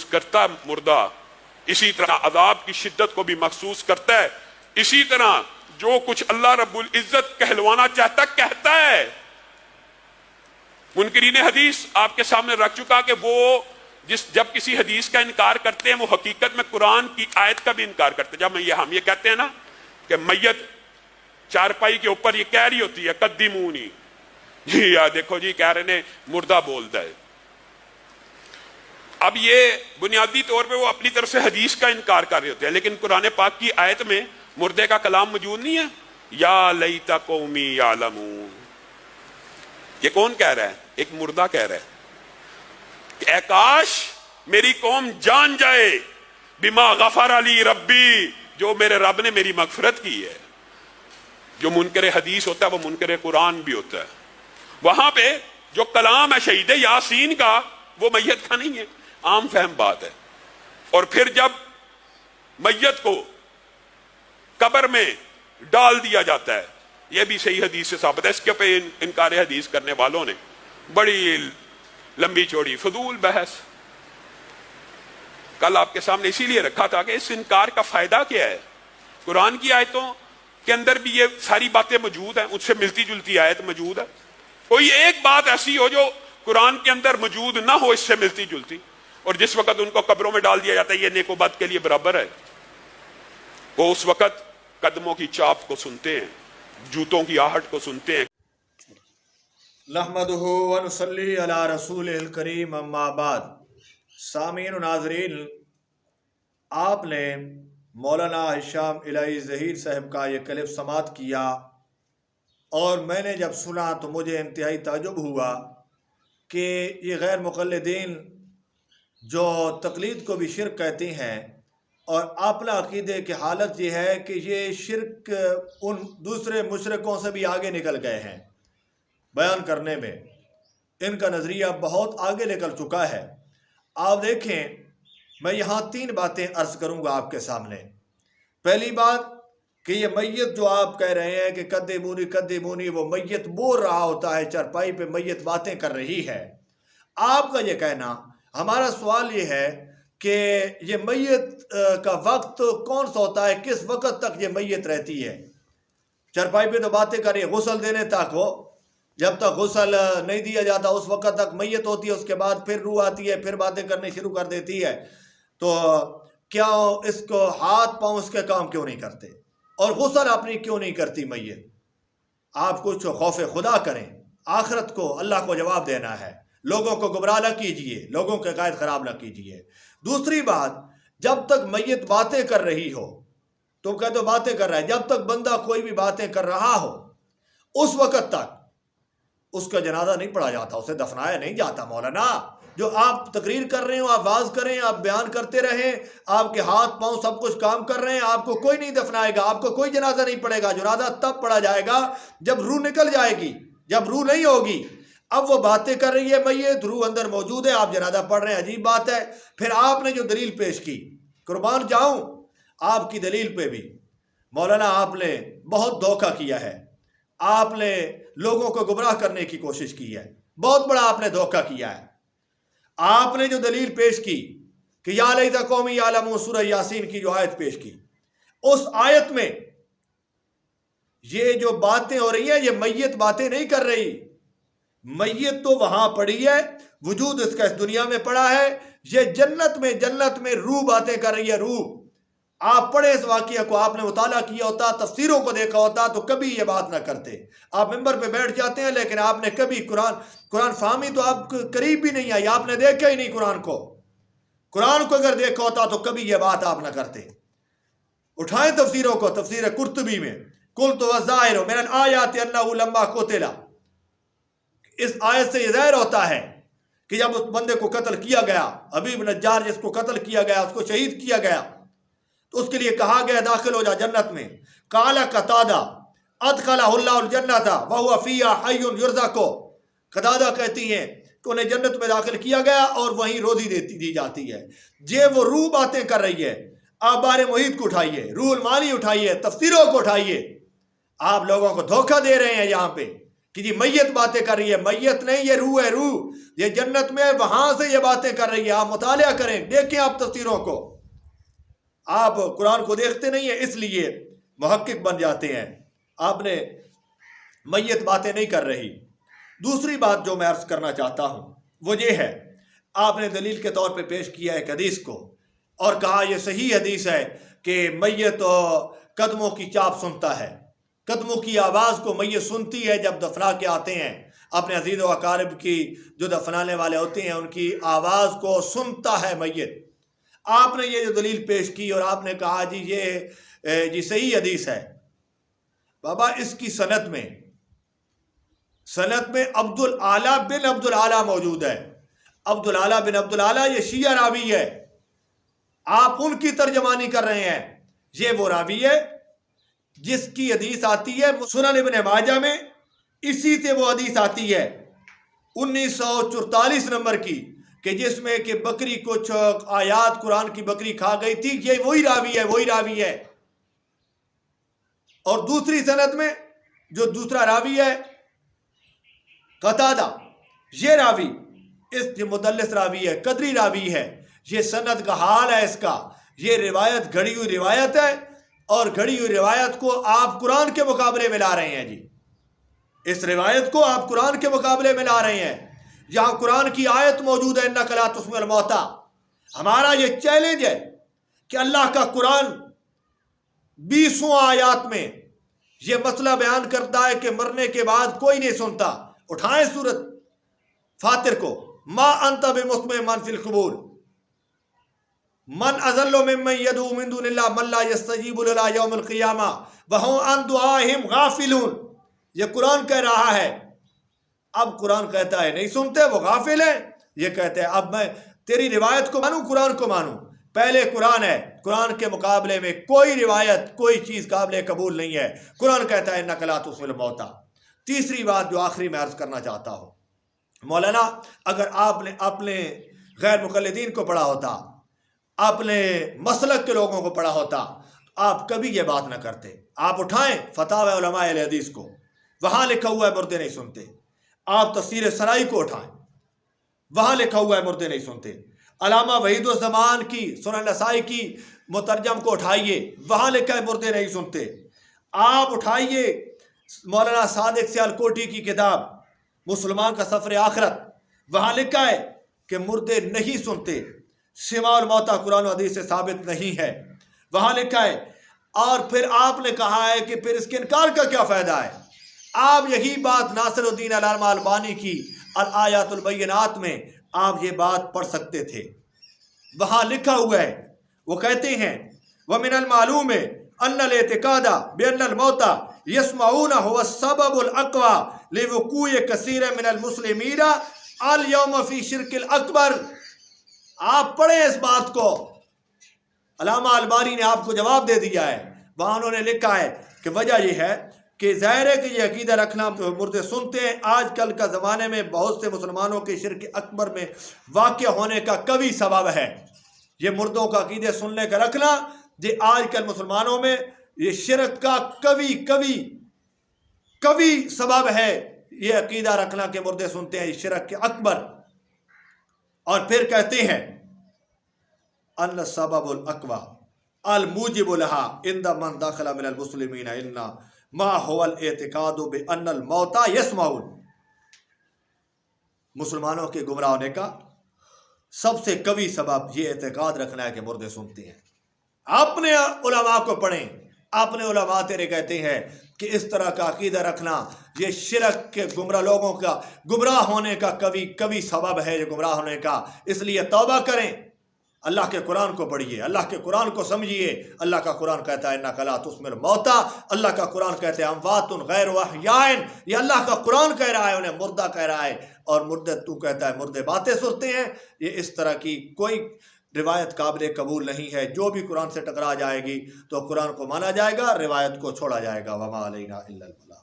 محسوس کرتا ہے مردہ، اسی طرح عذاب کی شدت کو بھی محسوس کرتا ہے، اسی طرح جو کچھ اللہ رب العزت کہلوانا چاہتا کہتا ہے۔ منکرین حدیث آپ کے سامنے رکھ چکا کہ وہ جب کسی حدیث کا انکار کرتے ہیں وہ حقیقت میں قرآن کی آیت کا بھی انکار کرتے ہیں۔ جب ہم یہ کہتے ہیں نا کہ میت چارپائی کے اوپر یہ کہہ رہی ہوتی ہے قدمونی، جی یا دیکھو جی کہہ رہے نے مردہ بولتا ہے، اب یہ بنیادی طور پہ وہ اپنی طرف سے حدیث کا انکار کر رہے ہوتے ہیں، لیکن قرآن پاک کی آیت میں مردے کا کلام موجود نہیں ہے۔ یا لیت قومی یعلمون، یہ کون کہہ رہا ہے؟ ایک مردہ کہہ رہا ہے کہ اے کاش میری قوم جان جائے بما غفر علی ربی، جو میرے رب نے میری مغفرت کی ہے۔ جو منکر حدیث ہوتا ہے وہ منکر قرآن بھی ہوتا ہے۔ وہاں پہ جو کلام ہے شہید یاسین کا وہ میت کا نہیں ہے، عام فہم بات ہے۔ اور پھر جب میت کو قبر میں ڈال دیا جاتا ہے، یہ بھی صحیح حدیث سے ثابت ہے۔ اس کے پہ انکار حدیث کرنے والوں نے بڑی لمبی چوڑی فضول بحث کل آپ کے سامنے اسی لیے رکھا تھا کہ اس انکار کا فائدہ کیا ہے۔ قرآن کی آیتوں کے اندر بھی یہ ساری باتیں موجود ہیں، اس سے ملتی جلتی آیت موجود ہے۔ کوئی ایک بات ایسی ہو جو قرآن کے اندر موجود نہ ہو اس سے ملتی جلتی، اور جس وقت ان کو قبروں میں ڈال دیا جاتا ہے یہ نیک و بد کے لیے برابر ہے، وہ اس وقت قدموں کی چاپ کو سنتے ہیں، جوتوں کی آہٹ کو سنتے ہیں۔ نحمدہ ونصلی علی رسول الکریم، اما بعد۔ سامعین و ناظرین، آپ نے مولانا ہشام الہی ظہیر صاحب کا یہ کلپ سماعت کیا، اور میں نے جب سنا تو مجھے انتہائی تعجب ہوا کہ یہ غیر مقلدین جو تقلید کو بھی شرک کہتے ہیں، اور اپنا عقیدے کی حالت یہ ہے کہ یہ شرک ان دوسرے مشرکوں سے بھی آگے نکل گئے ہیں بیان کرنے میں، ان کا نظریہ بہت آگے نکل چکا ہے۔ آپ دیکھیں، میں یہاں 3 باتیں عرض کروں گا آپ کے سامنے۔ پہلی بات کہ یہ میت جو آپ کہہ رہے ہیں کہ قدمونی قدمونی، وہ میت بول رہا ہوتا ہے، چرپائی پہ میت باتیں کر رہی ہے۔ آپ کا یہ کہنا، ہمارا سوال یہ ہے کہ یہ میت کا وقت کون سا ہوتا ہے، کس وقت تک یہ میت رہتی ہے؟ چرپائی پہ تو باتیں کر رہی ہے، غسل دینے تک ہو، جب تک غسل نہیں دیا جاتا اس وقت تک میت ہوتی ہے، اس کے بعد پھر روح آتی ہے، پھر باتیں کرنے شروع کر دیتی ہے۔ تو کیا اس کو ہاتھ پاؤں اس کے کام کیوں نہیں کرتے، اور غسل اپنی کیوں نہیں کرتی میت؟ آپ کچھ خوف خدا کریں، آخرت کو اللہ کو جواب دینا ہے، لوگوں کو گمراہ نہ کیجئے، لوگوں کے عقائد خراب نہ کیجئے۔ دوسری بات، جب تک میت باتیں کر رہی ہو، تم کہتے ہو باتیں کر رہا ہے، جب تک بندہ کوئی بھی باتیں کر رہا ہو اس وقت تک اس کا جنازہ نہیں پڑھا جاتا، اسے دفنایا نہیں جاتا۔ مولانا، جو آپ تقریر کر رہے ہو، آپ واز کریں، آپ بیان کرتے رہیں، آپ کے ہاتھ پاؤں سب کچھ کام کر رہے ہیں، آپ کو کوئی نہیں دفنائے گا، آپ کو کوئی جنازہ نہیں پڑے گا۔ جنازہ تب پڑھا جائے گا جب روح نکل جائے گی، جب روح نہیں ہوگی۔ اب وہ باتیں کر رہی ہے میت، روح اندر موجود ہے، آپ جنازہ پڑھ رہے ہیں، عجیب بات ہے۔ پھر آپ نے جو دلیل پیش کی، قربان جاؤں آپ کی دلیل پہ بھی، مولانا آپ نے بہت دھوکہ کیا ہے، آپ نے لوگوں کو گمراہ کرنے کی کوشش کی ہے، بہت بڑا آپ نے دھوکہ کیا ہے۔ آپ نے جو دلیل پیش کی کہ یا لیت قومی یعلمون، سورہ یاسین کی جو آیت پیش کی، اس آیت میں یہ جو باتیں ہو رہی ہیں، یہ میت باتیں نہیں کر رہی، میت تو وہاں پڑی ہے، وجود اس کا اس دنیا میں پڑا ہے، یہ جنت میں روح باتیں کر رہی ہے، روح۔ آپ پڑھے اس واقعہ کو، آپ نے مطالعہ کیا ہوتا، تفسیروں کو دیکھا ہوتا تو کبھی یہ بات نہ کرتے۔ آپ ممبر پہ بیٹھ جاتے ہیں، لیکن آپ نے کبھی قرآن فہمی تو آپ قریب بھی نہیں آئی، آپ نے دیکھا ہی نہیں قرآن کو۔ قرآن کو اگر دیکھا ہوتا تو کبھی یہ بات آپ نہ کرتے۔ اٹھائیں تفسیروں کو، تفسیر قرطبی میں قلت والظاہر من الآیات انہ لما قتل، اس آیت سے یہ ظاہر ہوتا ہے کہ جب اس بندے کو قتل کیا گیا، حبیب نجار جس کو قتل کیا گیا، اس کو شہید کیا گیا، تو اس کے لیے کہا گیا داخل ہو جا جنت میں۔ قال قتادہ ادخلہ اللہ الجنۃ وہو فیہا حی یرزق، قتادہ کہتی ہیں کہ انہیں جنت میں داخل کیا گیا اور وہیں روزی دی جاتی ہے۔ وہ روح باتیں کر رہی ہے، آپ بار محیط کو اٹھائیے، روح المانی اٹھائیے، تفسیروں کو اٹھائیے، آپ لوگوں کو دھوکہ دے رہے ہیں یہاں پہ۔ کہ جی میت باتیں کر رہی ہے. میت نہیں، یہ روح ہے، روح یہ جنت میں، وہاں سے یہ باتیں کر رہی ہے. آپ مطالعہ کریں، دیکھیں آپ تفسیروں کو. آپ قرآن کو دیکھتے نہیں ہیں اس لیے محقق بن جاتے ہیں. آپ نے میت باتیں نہیں کر رہی. دوسری بات جو میں عرض کرنا چاہتا ہوں وہ یہ ہے، آپ نے دلیل کے طور پہ پیش کیا ایک حدیث کو اور کہا یہ صحیح حدیث ہے کہ میت قدموں کی چاپ سنتا ہے. قدموں کی آواز کو میت سنتی ہے جب دفنا کے آتے ہیں. اپنے عزیز و اقارب کی جو دفنانے والے ہوتے ہیں ان کی آواز کو سنتا ہے میت. آپ نے یہ جو دلیل پیش کی اور آپ نے کہا جی یہ جی صحیح حدیث ہے. بابا اس کی سند میں عبد العالی بن عبد العالی موجود ہے. عبد العالی بن عبد العالی یہ شیعہ راوی ہے. آپ ان کی ترجمانی کر رہے ہیں. یہ وہ راوی ہے جس کی حدیث آتی ہے سنن ابن ماجہ میں. اسی سے وہ حدیث آتی ہے 1944 نمبر کی کہ جس میں کہ بکری کچھ آیات قرآن کی بکری کھا گئی تھی. یہ وہی راوی ہے. اور دوسری سند میں جو دوسرا راوی ہے قتادہ، یہ راوی اس مدلس راوی ہے، قدری راوی ہے. یہ سند کا حال ہے اس کا. یہ روایت گھڑی ہوئی روایت ہے اور گھڑی ہوئی روایت کو آپ قرآن کے مقابلے میں لا رہے ہیں. جی اس روایت کو آپ قرآن کے مقابلے میں لا رہے ہیں جہاں قرآن کی آیت موجود ہے اِنَّکَ لَا تُسْمِعُ الْمَوْتَىٰ. ہمارا یہ چیلنج ہے کہ اللہ کا قرآن 20 آیات میں یہ مسئلہ بیان کرتا ہے کہ مرنے کے بعد کوئی نہیں سنتا. اٹھائیں سورت فاتر کو، ما انت بمسمع من فی القبور من اضل ممن یدعو من دون اللہ من لا یستجیب له یوم القیامہ وهم عن دعائهم غافلون. یہ قرآن کہہ رہا ہے. اب قرآن کہتا ہے نہیں سنتے، وہ غافل ہیں. یہ کہتے ہیں اب میں تیری روایت کو مانوں، قرآن کو مانوں. پہلے قرآن ہے، قرآن کے مقابلے میں کوئی روایت کوئی چیز قابل قبول نہیں ہے. قرآن کہتا ہے اِنَّکَ لَا تُسْمِعُ الْمَوْتَىٰ. تیسری بات جو آخری میں عرض کرنا چاہتا ہوں، مولانا اگر آپ نے اپنے غیر مقلدین کو پڑھا ہوتا، اپنے مسلک کے لوگوں کو پڑھا ہوتا، آپ کبھی یہ بات نہ کرتے. آپ اٹھائیں فتاوی علماء اہل حدیث کو، وہاں لکھا ہوا ہے مردے نہیں سنتے. آپ تفسیر سرائی کو اٹھائیں، وہاں لکھا ہوا ہے مردے نہیں سنتے. علامہ وحید الزمان کی سنن نسائی کی مترجم کو اٹھائیے، وہاں لکھا ہے مردے نہیں سنتے. آپ اٹھائیے مولانا صادق سیالکوٹی کی کتاب مسلمان کا سفر آخرت، وہاں لکھا ہے کہ مردے نہیں سنتے. سماع الموتیٰ قرآن و حدیث سے ثابت نہیں ہے، وہاں لکھا ہے. اور پھر آپ نے کہا ہے کہ پھر اس کے انکار کا کیا فائدہ ہے. آپ یہی بات ناصر الدین علامہ البانی کی الآیات البینات میں آپ یہ بات پڑھ سکتے تھے. وہاں لکھا ہوا ہے، وہ کہتے ہیں وَمِنَ الْمَعْلُومِ أَنَّ الْاعْتِقَادَ بِأَنَّ الْمَوْتَ يَسْمَعُونَ هُوَ السَّبَبُ الْأَقْوَى لِوُقُوعِ كَثِيرٍ مِنَ الْمُسْلِمِينَ الْيَوْمَ فِي شِرْكِ الْأَكْبَرِ. آپ پڑھیں اس بات کو. علامہ البانی نے آپ کو جواب دے دیا ہے. وہاں انہوں نے لکھا ہے کہ وجہ یہ ہے کہ ظاہر ہے کہ یہ عقیدہ رکھنا مردے سنتے ہیں. آج کل کا زمانے میں بہت سے مسلمانوں کے شرک اکبر میں واقع ہونے کا قوی سبب ہے یہ مردوں کا عقیدے سننے کا رکھنا. یہ آج کل مسلمانوں میں یہ شرک کا قوی سبب ہے یہ عقیدہ رکھنا کہ مردے سنتے ہیں، یہ شرک کے اکبر. اور پھر کہتے ہیں ان السبب الاقوى الموجب لها عند من دخل من المسلمین ان ما هو الاعتقاد بان الموتى يسمعون. مسلمانوں کے گمراہ ہونے کا سب سے قوی سبب یہ اعتقاد رکھنا ہے کہ مردے سنتے ہیں. اپنے علماء کو پڑھیں. اپنے علماء تیرے کہتے ہیں کہ اس طرح کا عقیدہ رکھنا یہ شرک کے گمراہ لوگوں کا گمراہ ہونے کا قوی سبب ہے یہ گمراہ ہونے کا. اس لیے توبہ کریں، اللہ کے قرآن کو پڑھیے، اللہ کے قرآن کو سمجھیے. اللہ کا قرآن کہتا ہے اِنَّکَ لَا تُسْمِعُ الْمَوْتَىٰ. اللہ کا قرآن کہتا ہے اموات غیر احیاء. یہ اللہ کا قرآن کہہ رہا ہے، انہیں مردہ کہہ رہا ہے. اور مردے تو کہتا ہے مردے باتیں سنتے ہیں. یہ اس طرح کی کوئی روایت قابل قبول نہیں ہے. جو بھی قرآن سے ٹکرا جائے گی تو قرآن کو مانا جائے گا، روایت کو چھوڑا جائے گا. وَمَا عَلَيْنَا إِلَّا الْبَلَاغُ.